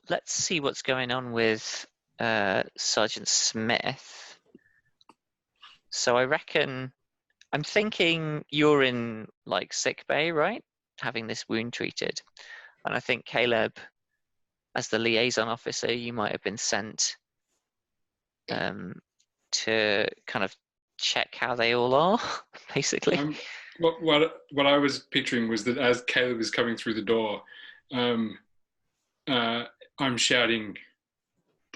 let's see what's going on with Sergeant Smith. So I reckon, I'm thinking you're in like sick bay, right? Having this wound treated. And I think Caleb, as the liaison officer, you might have been sent to kind of check how they all are, basically. What I was picturing was that as Caleb is coming through the door, I'm shouting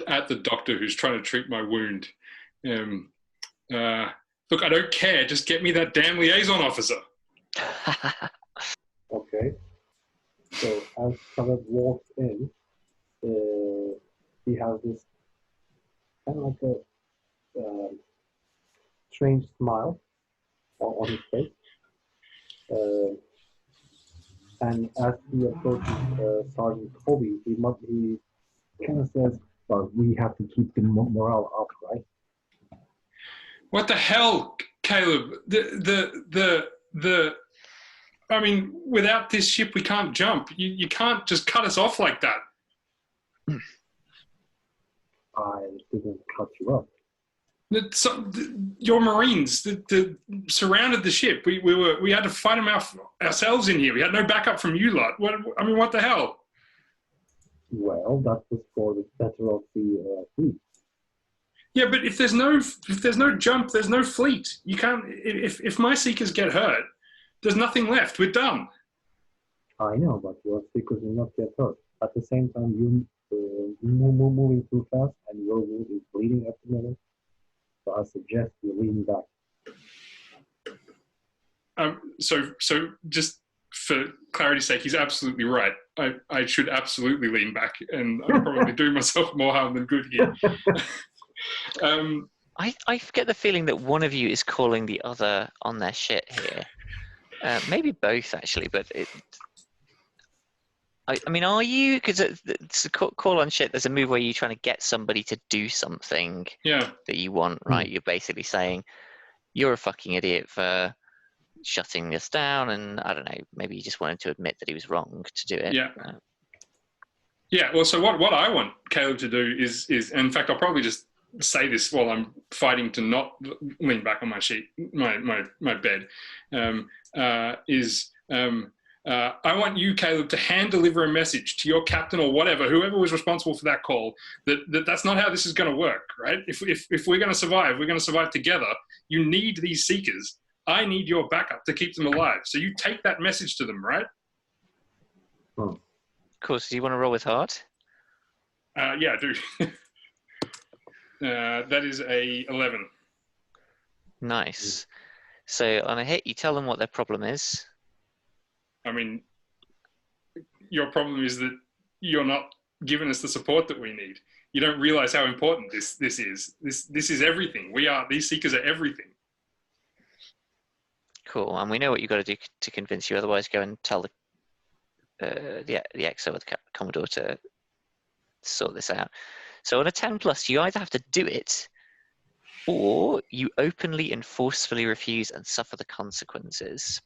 at the doctor who's trying to treat my wound. Look, I don't care. Just get me that damn liaison officer. Okay. So as Caleb walks in, he has this kind of like a strange smile on his face. And as he approaches Sergeant Toby, he kind of says, "Well, we have to keep the morale up, right?" What the hell, Caleb? I mean, without this ship, we can't jump. You can't just cut us off like that. I didn't cut you up. Your Marines surrounded the ship. We had to fight them ourselves in here. We had no backup from you lot. What the hell? Well, that was for the better of the fleet. Yeah, but if there's no jump, there's no fleet. You can't. If my Seekers get hurt, there's nothing left. We're done. I know, but your Seekers will not get hurt. At the same time, you're moving too fast, and your wound is bleeding at the moment. So I suggest you lean back. So just for clarity's sake, he's absolutely right. I should absolutely lean back, and I'm probably doing myself more harm than good here. I get the feeling that one of you is calling the other on their shit here. Maybe both, actually, but I mean, are you? Because it's a call on shit. There's a move where you're trying to get somebody to do something that you want, right? You're basically saying, you're a fucking idiot for shutting us down, and I don't know, maybe you just wanted to admit that he was wrong to do it. Yeah, well, so what I want Caleb to do is in fact, I'll probably just say this while I'm fighting to not lean back on my sheet, my bed, I want you, Caleb, to hand deliver a message to your captain or whatever, whoever was responsible for that call, that's not how this is going to work, right? If we're going to survive, we're going to survive together. You need these Seekers. I need your backup to keep them alive. So you take that message to them, right? Of course. Do you want to roll with heart? Yeah, I do. That is a 11. Nice. So on a hit, you tell them what their problem is. I mean, your problem is that you're not giving us the support that we need. You don't realize how important this is. This is everything. These Seekers are everything. Cool, and we know what you've got to do to convince you. Otherwise, go and tell the XO or the Commodore to sort this out. So on a 10+, you either have to do it, or you openly and forcefully refuse and suffer the consequences.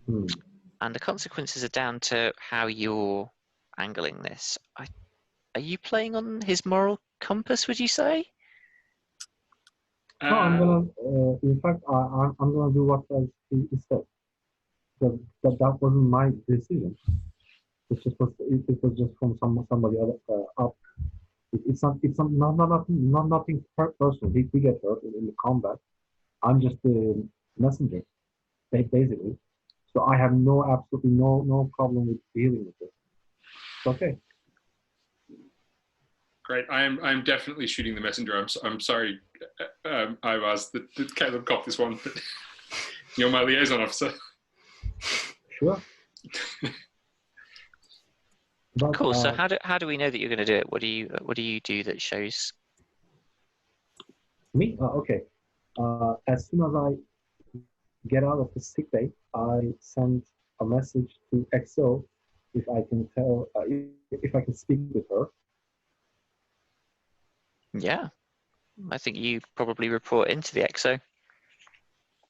And the consequences are down to how you're angling this. Are you playing on his moral compass, would you say? No, I'm gonna. In fact, I'm gonna do what he said. That wasn't my decision. It was just from somebody up. It's nothing personal. We get hurt in the combat. I'm just the messenger, basically. So I have absolutely no problem with dealing with it. It's okay. Great. I'm definitely shooting the messenger. I'm sorry, I was that Caleb got this one, but you're my liaison officer. Sure. But, cool. So how do we know that you're going to do it? What do you do that shows? Me? Okay. As soon as I get out of the sick bay, I send a message to XO if I can if I can speak with her. Yeah, I think you probably report into the XO.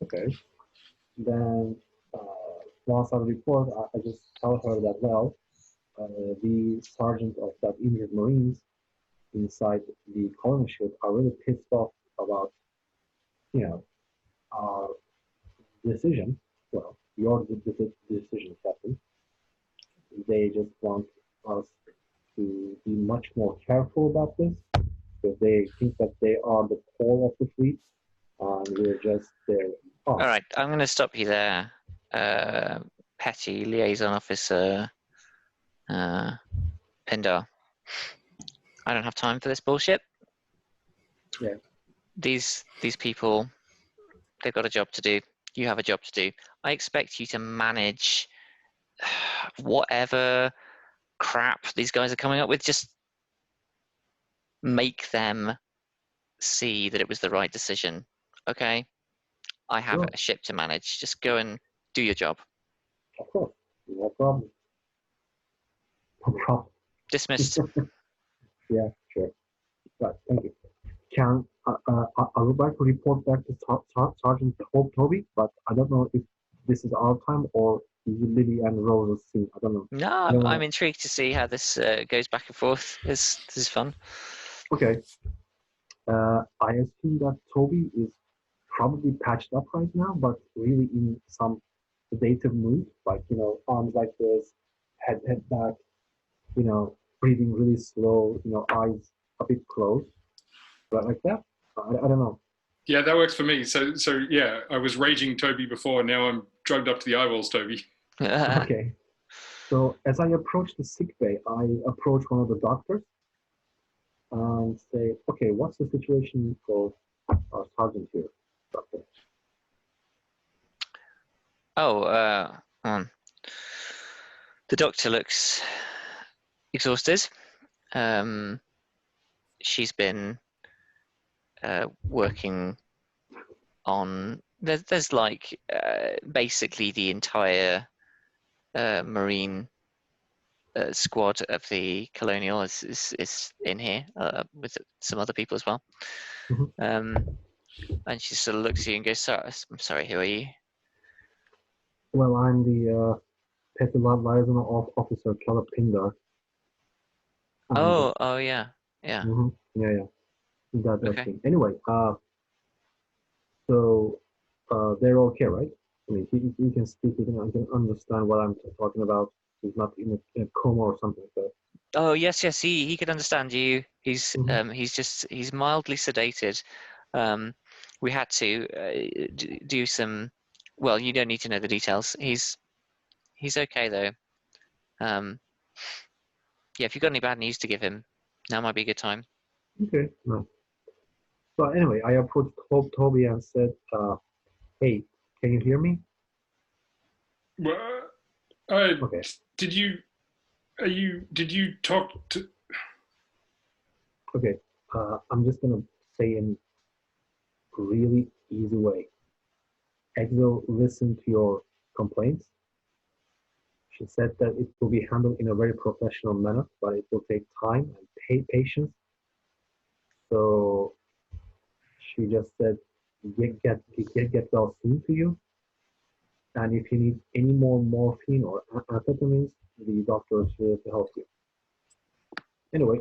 Okay. Then once I report, I just tell her that, well, the sergeant of that injured Marines inside the colony ship are really pissed off about, you know, our decision. Well, your decision, Captain. They just want us to be much more careful about this because they think that they are the core of the fleet and we're just their All cost. right, I'm going to stop you there. Petty Liaison Officer Pindar. I don't have time for this bullshit. Yeah. These people, they've got a job to do. You have a job to do. I expect you to manage whatever crap these guys are coming up with. Just make them see that it was the right decision. Okay? I have Sure. a ship to manage. Just go and do your job. Of course, no problem. No problem. Dismissed. Yeah, sure. Right, thank you. Can I would like to report back to Sergeant Toby, but I don't know if this is our time or is it Lily and Rose's scene. I don't know. No, I don't I'm know. intrigued to see how this goes back and forth. This is fun. Okay. I assume that Toby is probably patched up right now, but really in some sedative mood, like, you know, arms like this, head back, you know, breathing really slow, you know, eyes a bit closed, right, like that. I don't know. Yeah, that works for me. So yeah, I was raging Toby before. Now I'm drugged up to the eyeballs, Toby. Okay. So as I approach the sick bay, I approach one of the doctors and say, okay, what's the situation for our sergeant here, doctor? Oh, the doctor looks exhausted. She's been working on. There's like basically the entire Marine squad of the Colonial is in here with some other people as well. Mhm. And she sort of looks at you and goes, "I'm sorry, who are you?" Well, I'm the petty liaison officer, Caleb Pindar. And, Oh, yeah. yeah, yeah, that Okay. thing. Anyway, so they're okay, right? I mean, he can speak, he can understand what I'm talking about. He's not in a coma or something like that. Oh, yes. He could understand you. He's Mhm. he's mildly sedated. We had to do some. Well, you don't need to know the details. He's okay though. Um, yeah, if you've got any bad news to give him, now might be a good time. Okay, no. So anyway, I approached Toby and said, hey, can you hear me? Well, Okay. did you talk to? Okay, I'm just gonna say in a really easy way. Exo listened to your complaints. She said that it will be handled in a very professional manner, but it will take time and patience. So she just said, get well soon to you. And if you need any more morphine or amphetamines, the doctor is here to help you. Anyway,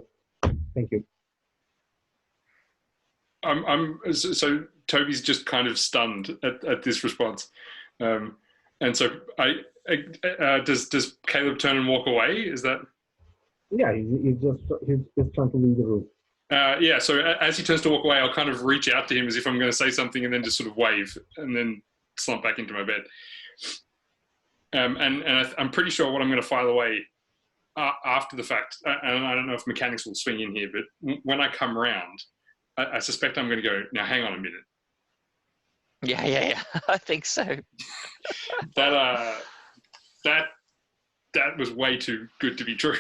thank you. So Toby's just kind of stunned at this response, and so does Caleb turn and walk away? Is that? Yeah, he's just trying to leave the room. Yeah. So as he turns to walk away, I'll kind of reach out to him as if I'm going to say something, and then just sort of wave, and then slump back into my bed. And I'm pretty sure what I'm going to file away after the fact, and I don't know if mechanics will swing in here, but when I come round, I suspect I'm going to go, now hang on a minute. Yeah. I think so. That was way too good to be true.